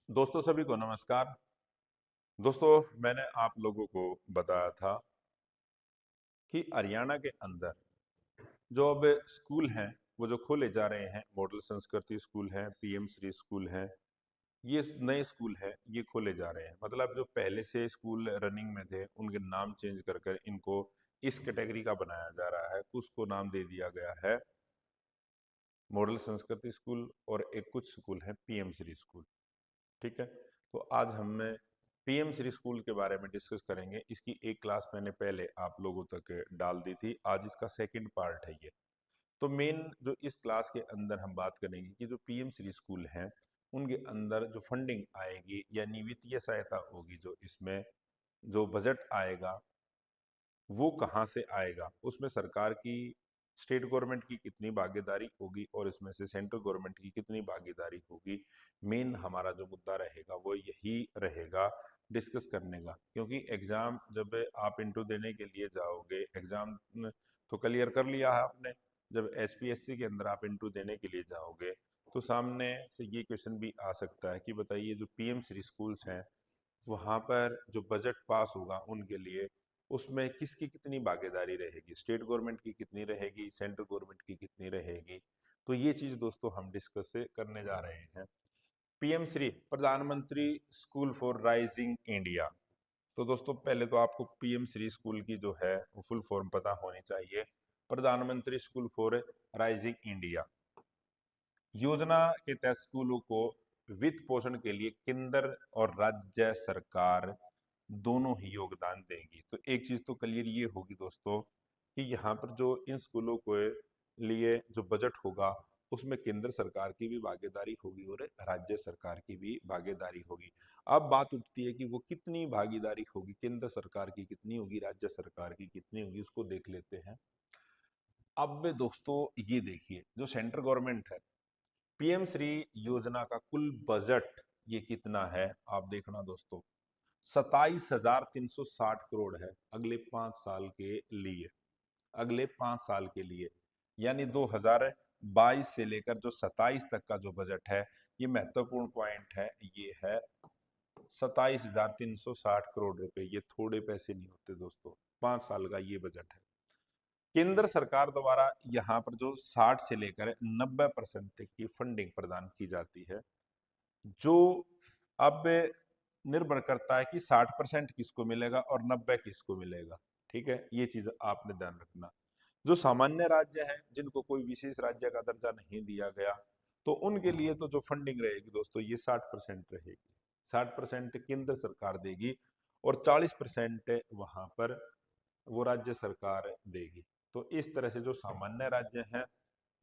दोस्तों सभी को नमस्कार। दोस्तों मैंने आप लोगों को बताया था कि हरियाणा के अंदर जो अब स्कूल हैं वो जो खोले जा रहे हैं, मॉडल संस्कृति स्कूल हैं, पीएम श्री स्कूल हैं, ये नए स्कूल हैं, ये खोले जा रहे हैं। मतलब जो पहले से स्कूल रनिंग में थे उनके नाम चेंज कर कर इनको इस कैटेगरी का बनाया जा रहा है। कुछ को नाम दे दिया गया है मॉडल संस्कृति स्कूल और एक कुछ स्कूल है पीएम श्री स्कूल। ठीक है, तो आज हम पीएम श्री स्कूल के बारे में डिस्कस करेंगे। इसकी एक क्लास मैंने पहले आप लोगों तक डाल दी थी, आज इसका सेकंड पार्ट है ये। तो मेन जो इस क्लास के अंदर हम बात करेंगे कि जो पीएम श्री स्कूल हैं उनके अंदर जो फंडिंग आएगी यानी वित्तीय सहायता होगी, जो इसमें जो बजट आएगा वो कहाँ से आएगा, उसमें सरकार की, स्टेट गवर्नमेंट की कितनी भागीदारी होगी और इसमें से सेंट्रल गवर्नमेंट की कितनी भागीदारी होगी। मेन हमारा जो मुद्दा रहेगा वो यही रहेगा डिस्कस करने का। क्योंकि एग्जाम जब आप इंटरव्यू देने के लिए जाओगे, एग्जाम तो क्लियर कर लिया है आपने, जब एचपीएससी के अंदर आप इंटरव्यू देने के लिए जाओगे तो सामने से ये क्वेश्चन भी आ सकता है कि बताइए जो पीएम श्री स्कूल्स हैं वहां पर जो बजट पास होगा उनके लिए, उसमें किसकी कितनी भागीदारी रहेगी, स्टेट गवर्नमेंट की कितनी रहेगी, सेंट्रल गवर्नमेंट की कितनी रहेगी। तो ये चीज दोस्तों हम डिस्कस करने जा रहे हैं। पीएम श्री, प्रधानमंत्री स्कूल फॉर राइजिंग इंडिया। तो दोस्तों पहले तो आपको पीएम श्री स्कूल की जो है वो फुल फॉर्म पता होनी चाहिए। प्रधानमंत्री स्कूल फॉर राइजिंग इंडिया योजना के तहत स्कूलों को वित्त पोषण के लिए केंद्र और राज्य सरकार दोनों ही योगदान देंगी। तो एक चीज तो क्लियर ये होगी दोस्तों कि यहाँ पर जो इन स्कूलों के लिए जो बजट होगा उसमें केंद्र सरकार की भी भागीदारी होगी और राज्य सरकार की भी भागीदारी होगी। अब बात उठती है कि वो कितनी भागीदारी होगी, केंद्र सरकार की कितनी होगी, राज्य सरकार की कितनी होगी, उसको देख लेते हैं। अब दोस्तों ये देखिए जो सेंट्रल गवर्नमेंट है, पीएम श्री योजना का कुल बजट ये कितना है आप देखना दोस्तों, 27,360 करोड़ है अगले 5 साल के लिए। अगले 5 साल के लिए यानी 2022 से लेकर जो 27 तक का जो बजट है, ये महत्वपूर्ण पॉइंट है, ये है 27,360 करोड़ रुपए। ये थोड़े पैसे नहीं होते दोस्तों, 5 साल का ये बजट है। केंद्र सरकार द्वारा यहाँ पर जो 60 से लेकर 90% तक की फंडिंग प्रदान की जाती है, जो अब निर्भर करता है कि 60% किसको मिलेगा और 90 किसको मिलेगा। ठीक है, ये चीज आपने ध्यान रखना। जो सामान्य राज्य हैं जिनको कोई विशेष राज्य का दर्जा नहीं दिया गया, तो उनके लिए तो जो फंडिंग रहेगी दोस्तों ये 60% रहेगी। 60% केंद्र सरकार देगी और 40% वहां पर वो राज्य सरकार देगी। तो इस तरह से जो सामान्य राज्य हैं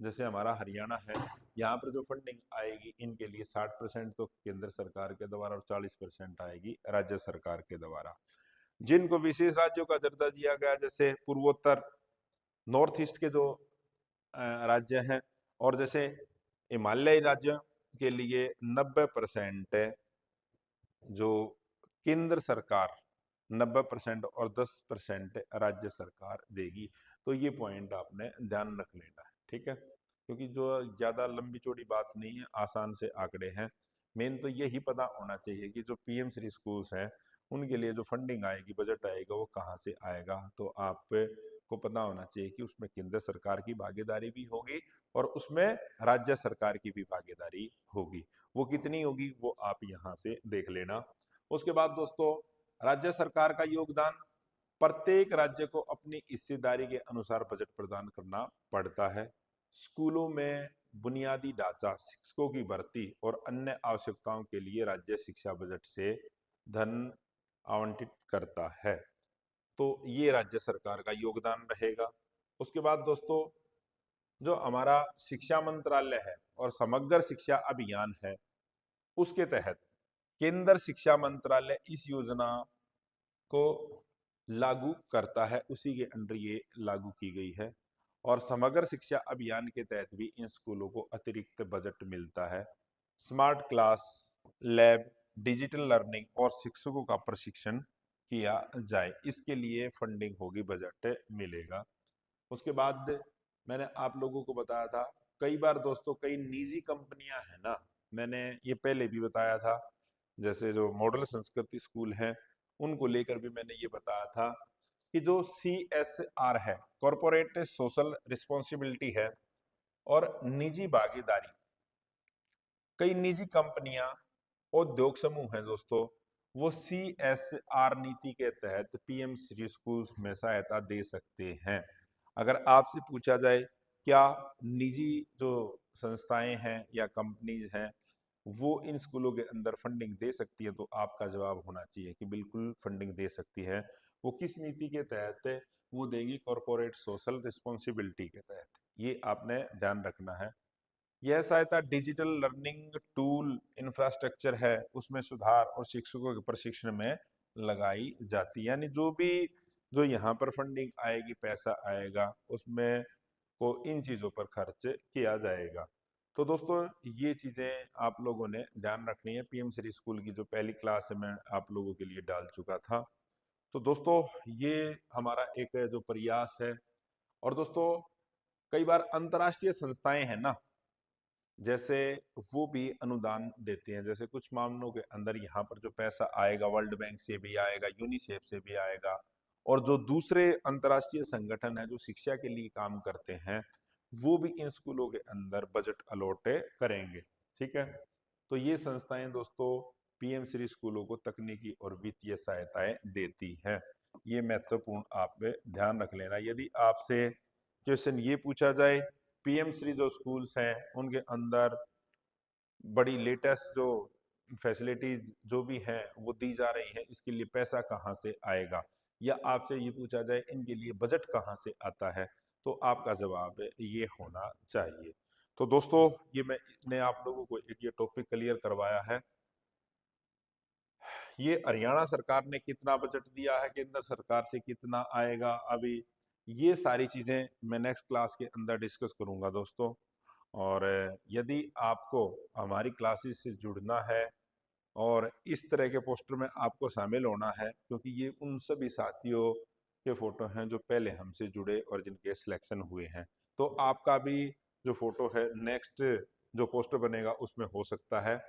जैसे हमारा हरियाणा है, यहाँ पर जो फंडिंग आएगी इनके लिए 60% तो केंद्र सरकार के द्वारा और 40% आएगी राज्य सरकार के द्वारा। जिनको विशेष राज्यों का दर्जा दिया गया जैसे पूर्वोत्तर, नॉर्थ ईस्ट के जो राज्य हैं, और जैसे हिमालयी राज्यों के लिए 90% जो केंद्र सरकार 90% और 10% राज्य सरकार देगी। तो ये पॉइंट आपने ध्यान रख लेना है। ठीक है, क्योंकि जो ज्यादा लंबी चौड़ी बात नहीं है, आसान से आंकड़े हैं। मेन तो यही पता होना चाहिए कि जो पीएम श्री स्कूल्स हैं उनके लिए जो फंडिंग आएगी, बजट आएगा, वो कहाँ से आएगा। तो आप को पता होना चाहिए कि उसमें केंद्र सरकार की भागीदारी भी होगी और उसमें राज्य सरकार की भी भागीदारी होगी। वो कितनी होगी वो आप यहाँ से देख लेना। उसके बाद दोस्तों राज्य सरकार का योगदान, प्रत्येक राज्य को अपनी हिस्सेदारी के अनुसार बजट प्रदान करना पड़ता है। स्कूलों में बुनियादी ढांचा, शिक्षकों की भर्ती और अन्य आवश्यकताओं के लिए राज्य शिक्षा बजट से धन आवंटित करता है। तो ये राज्य सरकार का योगदान रहेगा। उसके बाद दोस्तों जो हमारा शिक्षा मंत्रालय है और समग्र शिक्षा अभियान है, उसके तहत केंद्र शिक्षा मंत्रालय इस योजना को लागू करता है, उसी के अंडर ये लागू की गई है। और समग्र शिक्षा अभियान के तहत भी इन स्कूलों को अतिरिक्त बजट मिलता है। Smart class, lab, digital learning और शिक्षकों का प्रशिक्षण किया जाए, इसके लिए फंडिंग होगी, बजट मिलेगा। उसके बाद मैंने आप लोगों को बताया था, कई बार दोस्तों कई निजी कंपनियां हैं ना, मैंने ये पहले भी बताया था जैसे जो मॉडल संस्कृति स्कूल हैं, उनको लेकर भी मैंने ये बताया था कि जो CSR है, कॉरपोरेट सोशल रिस्पॉन्सिबिलिटी है, और निजी भागीदारी, कई निजी कंपनियां, उद्योग समूह हैं दोस्तों, वो CSR नीति के तहत PM श्री स्कूल्स में सहायता दे सकते हैं। अगर आपसे पूछा जाए क्या निजी जो संस्थाएं हैं या कंपनीज हैं वो इन स्कूलों के अंदर फंडिंग दे सकती है, तो आपका जवाब होना चाहिए कि बिल्कुल फंडिंग दे सकती है। वो किस नीति के तहत? वो देगी कॉरपोरेट सोशल रिस्पॉन्सिबिलिटी के तहत। ये आपने ध्यान रखना है। यह सहायता डिजिटल लर्निंग टूल इंफ्रास्ट्रक्चर है उसमें सुधार और शिक्षकों के प्रशिक्षण में लगाई जाती है। यानी जो यहाँ पर फंडिंग आएगी, पैसा आएगा, उसमें को इन चीजों पर खर्च किया जाएगा। तो दोस्तों ये चीजें आप लोगों ने ध्यान रखनी है। PM श्री स्कूल की जो पहली क्लास है मैं आप लोगों के लिए डाल चुका था। तो दोस्तों ये हमारा एक जो प्रयास है। और दोस्तों कई बार अंतर्राष्ट्रीय संस्थाएं हैं ना, जैसे वो भी अनुदान देते हैं। जैसे कुछ मामलों के अंदर यहाँ पर जो पैसा आएगा वर्ल्ड बैंक से भी आएगा, यूनिसेफ से भी आएगा, और जो दूसरे अंतर्राष्ट्रीय संगठन है जो शिक्षा के लिए काम करते हैं वो भी इन स्कूलों के अंदर बजट अलॉट करेंगे। ठीक है, तो ये संस्थाएं दोस्तों PM श्री स्कूलों को तकनीकी और वित्तीय सहायताएं देती हैं। ये महत्वपूर्ण आप ध्यान रख लेना। यदि आपसे क्वेश्चन ये पूछा जाए PM श्री जो स्कूल्स हैं उनके अंदर बड़ी लेटेस्ट जो फैसिलिटीज जो भी हैं वो दी जा रही हैं, इसके लिए पैसा कहाँ से आएगा, या आपसे ये पूछा जाए इनके लिए बजट कहाँ से आता है, तो आपका जवाब ये होना चाहिए। तो दोस्तों ये मैंने आप लोगों को एक ये टॉपिक क्लियर करवाया है। ये हरियाणा सरकार ने कितना बजट दिया है, केंद्र सरकार से कितना आएगा, अभी ये सारी चीजें मैं नेक्स्ट क्लास के अंदर डिस्कस करूंगा दोस्तों। और यदि आपको हमारी क्लासेस से जुड़ना है और इस तरह के पोस्टर में आपको शामिल होना है, क्योंकि ये उन सभी साथियों के फोटो हैं जो पहले हमसे जुड़े और जिनके सिलेक्शन हुए हैं, तो आपका भी जो फोटो है नेक्स्ट जो पोस्टर बनेगा उसमें हो सकता है।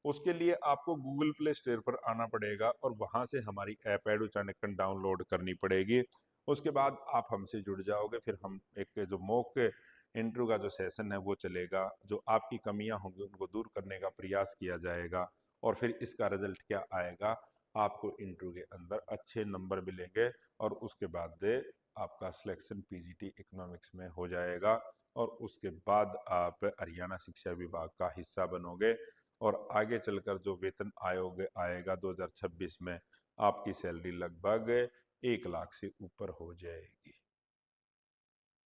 उसके लिए आपको गूगल प्ले स्टोर पर आना पड़ेगा और वहां से हमारी ऐप एडू चाणक्य डाउनलोड करनी पड़ेगी। उसके बाद आप हमसे जुड़ जाओगे, फिर हम एक जो मॉक इंटरव्यू का जो सेशन है वो चलेगा, जो आपकी कमियां होंगी उनको दूर करने का प्रयास किया जाएगा, और फिर इसका रिजल्ट क्या आएगा, आपको इंटरव्यू के अंदर अच्छे नंबर मिलेंगे और उसके बाद आपका सिलेक्शन PGT इकोनॉमिक्स में हो जाएगा, और उसके बाद आप हरियाणा शिक्षा विभाग का हिस्सा बनोगे, और आगे चलकर जो वेतन आयोग आएगा 2026 में आपकी सैलरी लगभग 1 लाख से ऊपर हो जाएगी।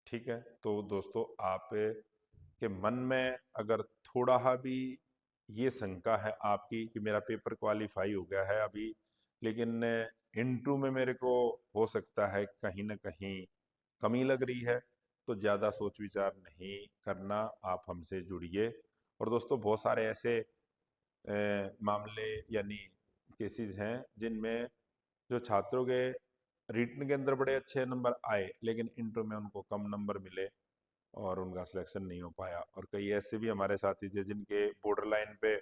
ठीक है, तो दोस्तों आप के मन में अगर थोड़ा भी ये शंका है आपकी कि मेरा पेपर क्वालिफाई हो गया है अभी, लेकिन इंटरव्यू में मेरे को हो सकता है कहीं ना कहीं कमी लग रही है, तो ज़्यादा सोच विचार नहीं करना, आप हमसे जुड़िए। और दोस्तों बहुत सारे ऐसे मामले यानी केसेस हैं जिनमें जो छात्रों के रिटन के अंदर बड़े अच्छे नंबर आए लेकिन इंटरव्यू में उनको कम नंबर मिले और उनका सिलेक्शन नहीं हो पाया। और कई ऐसे भी हमारे साथी थे जिनके बॉर्डर लाइन पे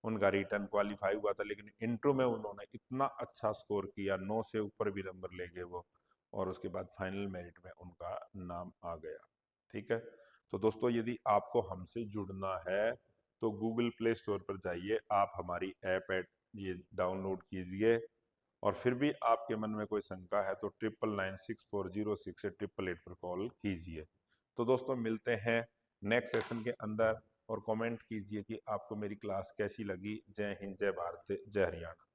उनका रिटर्न क्वालिफाई हुआ था, लेकिन इंटरव्यू में उन्होंने इतना अच्छा स्कोर किया, 9 से ऊपर भी नंबर ले गए वो, और उसके बाद फाइनल मेरिट में उनका नाम आ गया। ठीक है, तो दोस्तों यदि आपको हमसे जुड़ना है तो गूगल प्ले स्टोर पर जाइए, आप हमारी ऐप ये डाउनलोड कीजिए, और फिर भी आपके मन में कोई शंका है तो 9996406888 पर कॉल कीजिए। तो दोस्तों मिलते हैं नेक्स्ट सेशन के अंदर, और कमेंट कीजिए कि आपको मेरी क्लास कैसी लगी। जय हिंद, जय भारत, जय हरियाणा।